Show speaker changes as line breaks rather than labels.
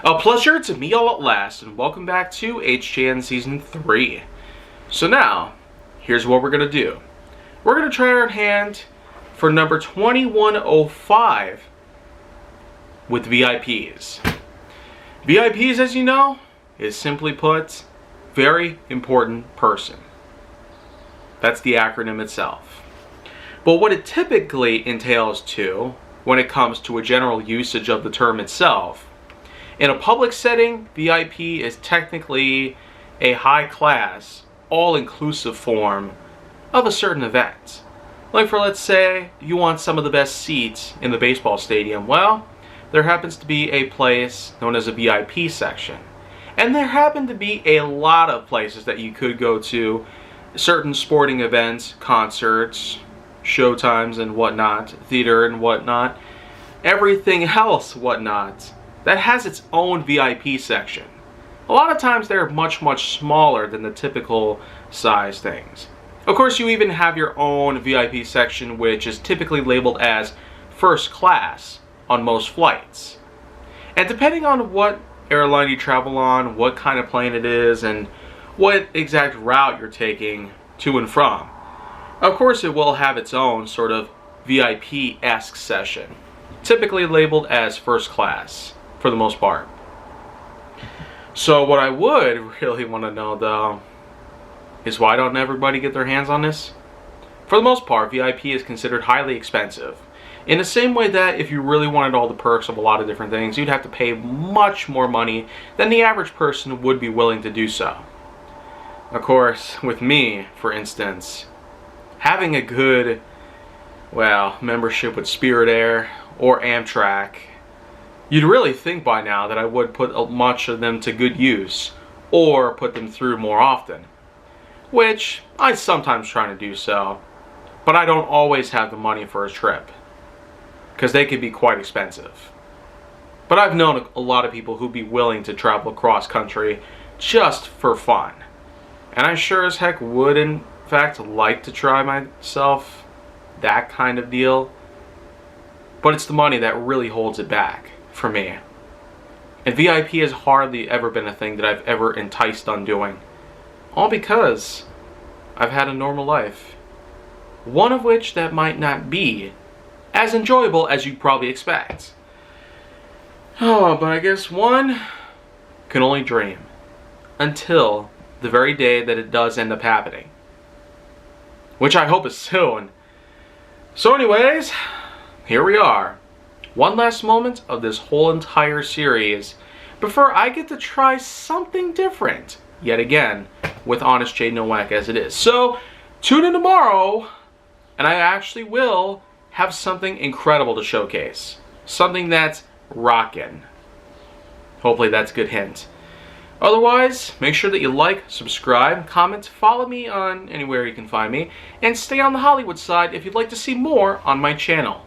A pleasure to meet y'all at last, and welcome back to HJN Season 3. So now, here's what we're going to do. We're going to try our hand for number 2105 with VIPs. VIPs, as you know, is simply put, very important person. That's the acronym itself. But what it typically entails too, when it comes to a general usage of the term itself, in a public setting, VIP is technically a high-class, all-inclusive form of a certain event. Like for, let's say, you want some of the best seats in the baseball stadium. Well, there happens to be a place known as a VIP section. And there happen to be a lot of places that you could go to, certain sporting events, concerts, showtimes and whatnot, theater and whatnot, everything else whatnot, that has its own VIP section. A lot of times they're much, much smaller than the typical size things. Of course, you even have your own VIP section, which is typically labeled as first class on most flights. And depending on what airline you travel on, what kind of plane it is, and what exact route you're taking to and from, of course it will have its own sort of VIP-esque session, typically labeled as first class for the most part. So what I would really want to know though is, why don't everybody get their hands on this? For the most part, VIP is considered highly expensive. In the same way that if you really wanted all the perks of a lot of different things, you'd have to pay much more money than the average person would be willing to do so. Of course, with me, for instance, having a good, membership with Spirit Air or Amtrak, you'd really think by now that I would put much of them to good use, or put them through more often. Which, I sometimes try to do so, but I don't always have the money for a trip, because they could be quite expensive. But I've known a lot of people who'd be willing to travel across country just for fun. And I sure as heck would, in fact, like to try myself that kind of deal. But it's the money that really holds it back for me. And VIP has hardly ever been a thing that I've ever enticed on doing. All because I've had a normal life. One of which that might not be as enjoyable as you'd probably expect. Oh, but I guess one can only dream until the very day that it does end up happening. Which I hope is soon. So anyways, here we are. One last moment of this whole entire series before I get to try something different yet again with Honest J Nowak as it is. So tune in tomorrow and I actually will have something incredible to showcase. Something that's rockin'. Hopefully that's a good hint. Otherwise, make sure that you like, subscribe, comment, follow me on anywhere you can find me, and stay on the Hollywood side if you'd like to see more on my channel.